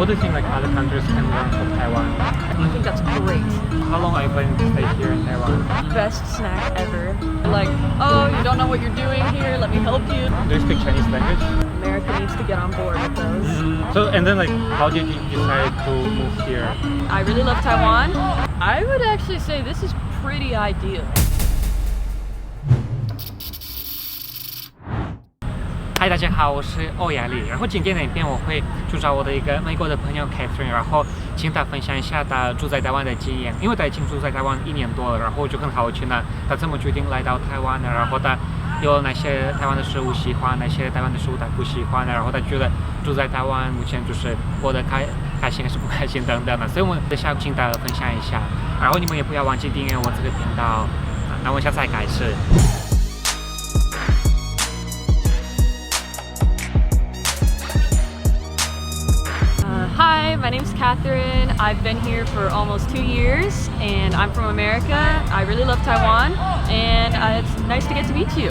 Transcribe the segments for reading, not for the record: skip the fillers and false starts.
what do you think like other countries can learn from Taiwan? I think that's great. How long are you planning to stay here in Taiwan? Best snack ever. Like, oh, you don't know what you're doing here, let me help you. Do you speak Chinese language? America needs to get on board with those. So, and then like, how did you decide to move here? I really love Taiwan. I would actually say this is pretty ideal. 嗨，大家好，我是欧亚丽。然后今天的影片我会去找我的一个美国的朋友 Katherine， 然后请他分享一下他住在台湾的经验。因为他已经住在台湾1年多了，然后我就很好奇呢，他怎么决定来到台湾呢？然后他有哪些台湾的食物喜欢，哪些台湾的食物他不喜欢呢？然后他觉得住在台湾目前就是过得开心还是不开心等等的。所以我们等下请他分享一下。然后你们也不要忘记订阅我这个频道。那我们下次再开始。Hi, my name's Katherine. I've been here for almost 2 years and I'm from America. I really love Taiwan and it's nice to get to meet you.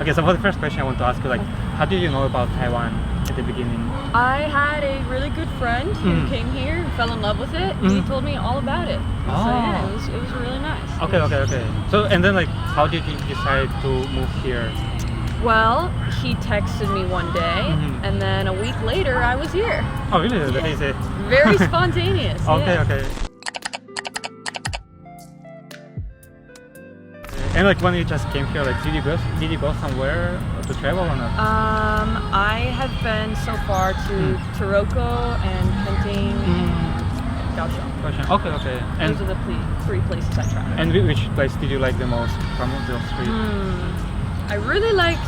Okay, so for the first question I want to ask you, like, how did you know about Taiwan at the beginning? I had a really good friend who came here and fell in love with it. He told me all about it. So yeah, it was really nice. Okay. So, and then like, how did you decide to move here? Well, he texted me one day, and then a week later, I was here. Oh, really? That is it. Very spontaneous. Okay. And like when you just came here, like, did you go somewhere to travel or not? I have been so far to Taroko and Kenting and Kaohsiung. Okay. And those are the three places I traveled. And which place did you like the most from those three? I really liked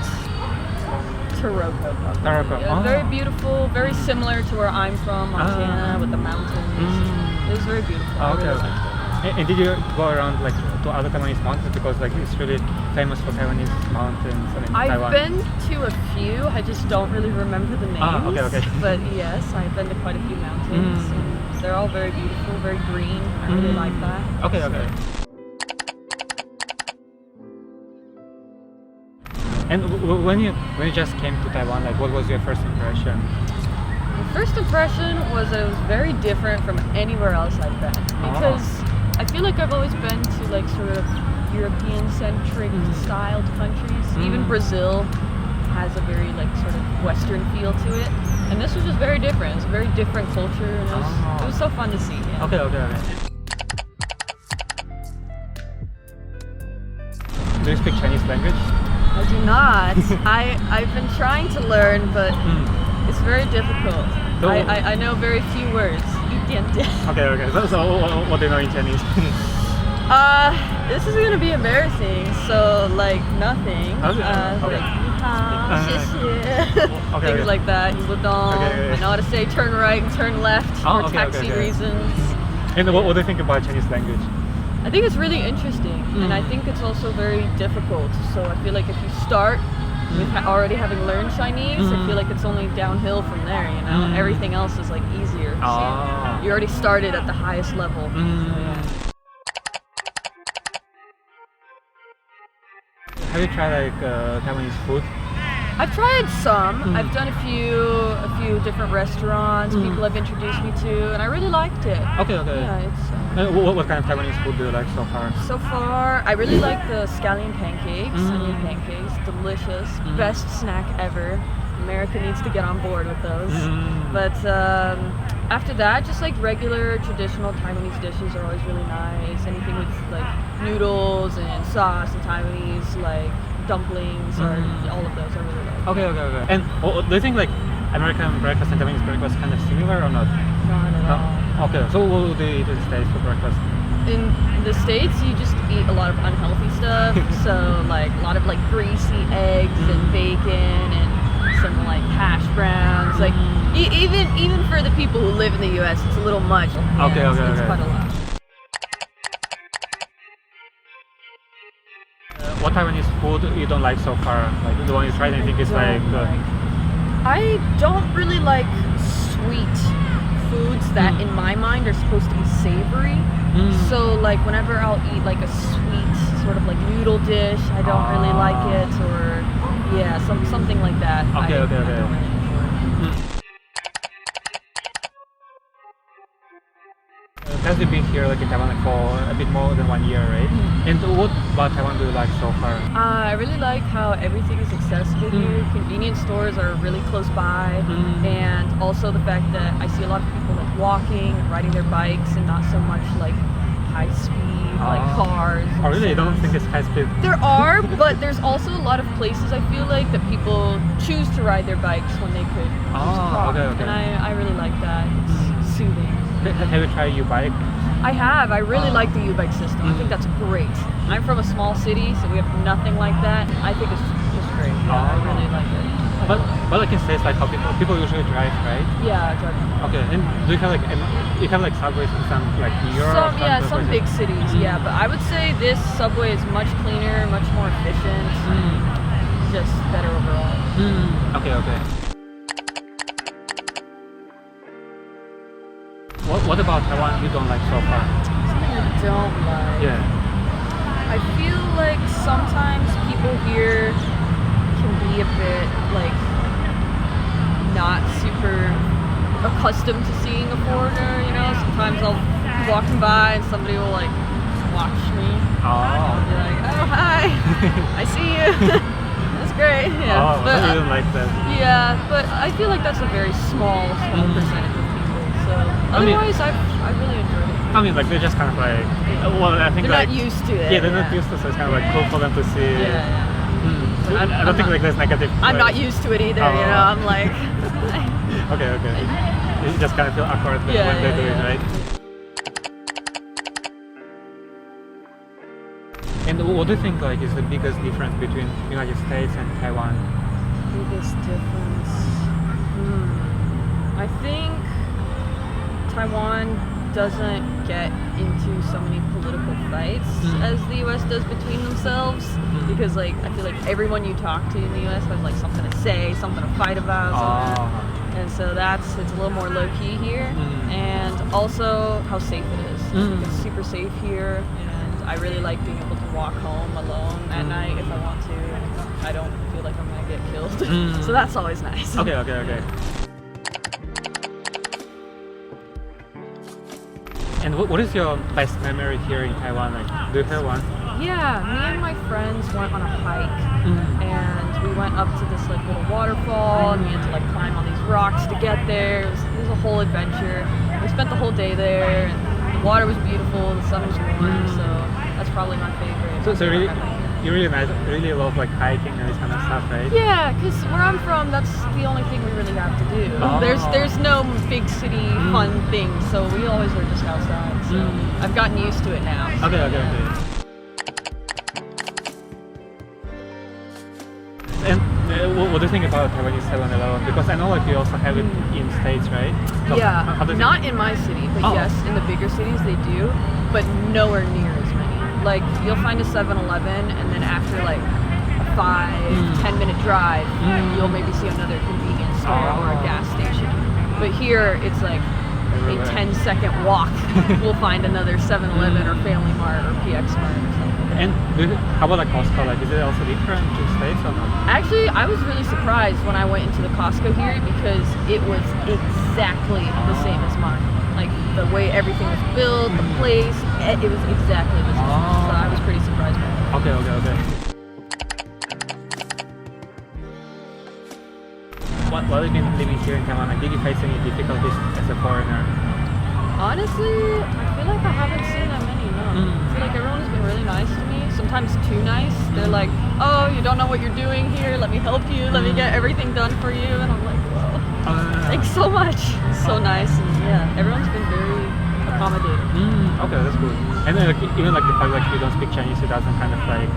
Taroko. Taroko. Very beautiful, very similar to where I'm from, Montana, with the mountains. It was very beautiful. Okay. And did you go around like to other Taiwanese mountains, because like it's really famous for Taiwanese mountains? I've been to a few. I just don't really remember the names. Okay. But yes, I've been to quite a few mountains. And they're all very beautiful, very green. I really like that. Okay. And when you just came to Taiwan, like, what was your first impression? My first impression was that it was very different from anywhere else I've been, because I feel like I've always been to like sort of European-centric styled countries. Even Brazil has a very like sort of Western feel to it, and this was just very different. It's a very different culture, and it was so fun to see. Yeah. Okay. Do you speak Chinese language? I do not. I've been trying to learn, but it's very difficult. So, I know very few words. Okay. So what do you know in Chinese? This is gonna be embarrassing. So like nothing. Like 你好,谢谢. Things like that. I know how to say turn right and turn left for taxi reasons. And what do you think about Chinese language? I think it's really interesting, and I think it's also very difficult. So I feel like if you start with already having learned Chinese, I feel like it's only downhill from there, you know? Everything else is like easier. So you already started at the highest level. Have you tried like Taiwanese food? I've tried some. I've done a few different restaurants. People have introduced me to, and I really liked it. Okay. Yeah, it's. What kind of Taiwanese food do you like so far? So far, I really like the scallion pancakes, onion pancakes, delicious, best snack ever. America needs to get on board with those. But after that, just like regular traditional Taiwanese dishes are always really nice. Anything with like noodles and sauce and Taiwanese like dumplings or all of those I really like. Okay. And do you think like American breakfast and Taiwanese breakfast kind of similar or not? Not at all. Okay, so what do you eat in the States for breakfast? In the States, you just eat a lot of unhealthy stuff. So like a lot of like greasy eggs and bacon and some like hash browns. Like even for the people who live in the US, it's a little much. Okay. It's quite a lot. What Taiwanese food you don't like so far? Like the one you tried and you think is like good? I don't really like sweet foods that in my mind are supposed to be savory. So like whenever I'll eat like a sweet sort of like noodle dish, I don't really like it. Or Yeah, something like that. Okay. I don't really enjoy. Because you've been here like in Taiwan like, for a bit more than 1 year, right? And what about Taiwan do you like so far? I really like how everything is accessible here. Convenience stores are really close by, and also the fact that I see a lot of people like walking, riding their bikes, and not so much like high speed, like cars. Oh, really? I don't think it's high speed. There are, but there's also a lot of places I feel like that people choose to ride their bikes when they could use a car. Okay. And I really like that. It's soothing. Have you tried U-bike? I have. I really like the U-bike system. I think that's great. I'm from a small city, so we have nothing like that. I think it's just great. Yeah, I really like it. But like in states, like how people usually drive, right? Yeah, driving. Okay. And do you have like subways in some like New York? Some big cities. Yeah, but I would say this subway is much cleaner, much more efficient, just better overall. Okay. What about Taiwan you don't like so far? Something I don't like. Yeah. I feel like sometimes people here can be a bit like not super accustomed to seeing a foreigner, you know? Sometimes I'll be walking by and somebody will like watch me. I'll be like, oh hi, I see you. That's great. Yeah. But I don't like that. Yeah, but I feel like that's a very small percentage of people. So otherwise I really enjoyed it. I mean, like they're just kind of like, well, I think they're like not used to it. Yeah, they're not used to it, so it's kind of like cool for them to see. Yeah. I don't think like there's negative. I'm not used to it either. You know, I'm like. Okay. You just kind of feel awkward when they're doing it, right? And what do you think like is the biggest difference between United States and Taiwan? Biggest difference. I think Taiwan doesn't get into so many political fights as the US does between themselves, because like I feel like everyone you talk to in the US has like something to say, something to fight about, and so it's a little more low key here, and also how safe it is. It's super safe here, and I really like being able to walk home alone at night if I want to. I don't feel like I'm gonna get killed, so that's always nice. Okay. And what is your best memory here in Taiwan? Like, do you have one? Yeah, me and my friends went on a hike, and we went up to this like little waterfall, and we had to like climb on these rocks to get there. It was a whole adventure. We spent the whole day there, and the water was beautiful, the sun was warm, so that's probably my favorite. So you really love like hiking and this kind of stuff, right? Yeah, because where I'm from, that's the only thing we really have to do. There's no big city fun thing, so we always are just outside. So I've gotten used to it now. So. Okay. And what do you think about Taiwanese 7-Eleven? Because I know like you also have it in States, right? So yeah, not in my city, but yes, in the bigger cities they do, but nowhere near as many. Like you'll find a 7-Eleven, and then after like a 5-10 minute drive, you'll maybe see another convenience store or a gas station. But here it's like a 10-second walk. We'll find another 7-Eleven or Family Mart or PX Mart or something. And how about like Costco? Like, is it also different to states or not? Actually, I was really surprised when I went into the Costco here because it was exactly the same as mine. Like the way everything was built, the place, it was exactly the same. So I was pretty surprised by that. Okay. While you've been living here in Taiwan, did you face any difficulties as a foreigner? Honestly, I feel like I haven't seen that many, no. I feel like everyone has been really nice to me, sometimes too nice. They're like, oh, you don't know what you're doing here, let me help you, let me get everything done for you. And I'm like, whoa, thanks so much. So nice, and yeah, everyone's been very accommodating. Okay, that's good. And then even like the fact like you don't speak Chinese, it doesn't kind of like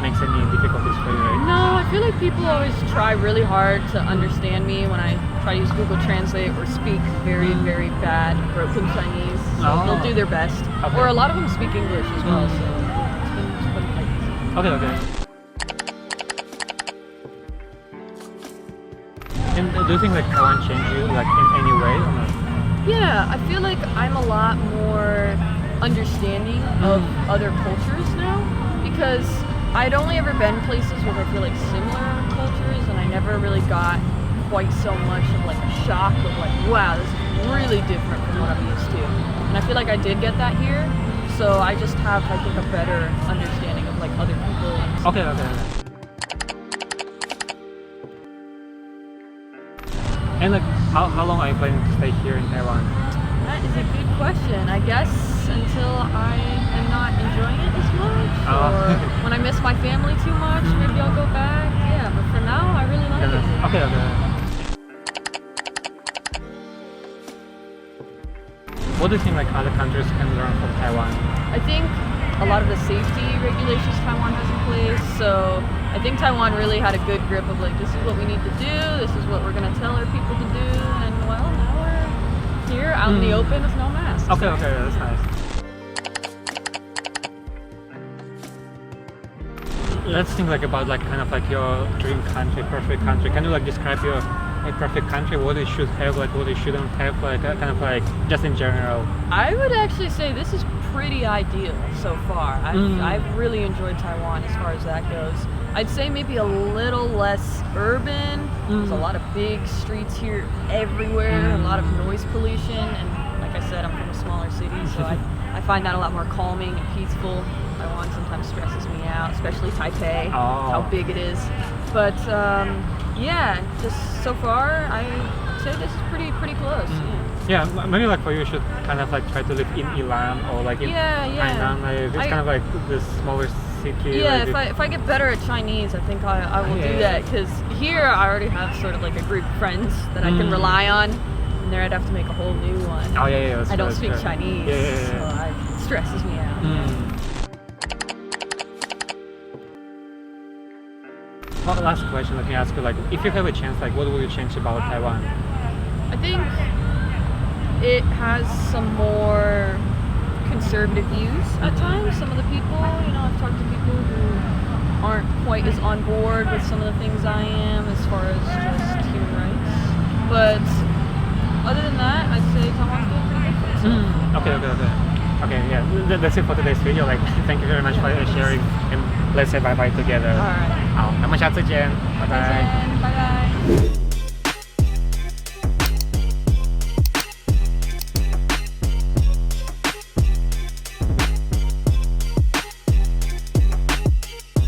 makes any difficulties for you, right? No, I feel like people always try really hard to understand me when I try to use Google Translate or speak very, very bad broken Chinese. So they'll do their best. Okay. Or a lot of them speak English as well, so it's been quite easy. Okay. And do you think like Taiwan changed you like in any way or not? Yeah, I feel like I'm a lot more understanding of other cultures now, because I'd only ever been places where I feel like similar never really got quite so much of like a shock of like, wow, this is really different from what I'm used to. And I feel like I did get that here, so I just have, I think, a better understanding of like other people. And Okay. And like, how long are you planning to stay here in Taiwan? that is a good question. I guess until I am not enjoying it as much, or when I miss my family too much, maybe I'll go back. Yeah, but for now, I really like it. Okay. What do you think like other countries can learn from Taiwan? I think a lot of the safety regulations Taiwan has in place, so I think Taiwan really had a good grip of like, this is what we need to do, this is what we're going to tell our people to do, and well, now we're here out in the open with no masks. Okay, that's nice. Let's think like about like kind of like your dream country, perfect country. Can you like describe your like perfect country? What it should have, like what it shouldn't have, like kind of like just in general. I would actually say this is pretty ideal so far. I've really enjoyed Taiwan as far as that goes. I'd say maybe a little less urban. There's a lot of big streets here everywhere, a lot of noise pollution, and like I said, I'm from a smaller city, so I find that a lot more calming and peaceful. Taiwan sometimes stresses me out, especially Taipei, how big it is. But yeah, just so far, I'd say this is pretty close. Yeah, maybe like for you, you should kind of like try to live in Ilan or like in Hainan. Like, it's kind of like the smaller city. Yeah, like if I get better at Chinese, I think I will do that. Because here I already have sort of like a group of friends that I can rely on, and there I'd have to make a whole new one. Oh yeah. I don't speak Chinese, so it stresses me out. Well, last question, let me ask you, like, if you have a chance, like, what would you change about Taiwan? I think it has some more conservative views at times. Some of the people, I've talked to people who aren't quite as on board with some of the things I am as far as just human rights. But other than that, I'd say Taiwan's doing pretty good for itself. Okay, yeah, that's it for today's video. Like, thank you very much for sharing, and let's say bye-bye together. Alright. 好，那么下次见，拜拜。再见，拜拜。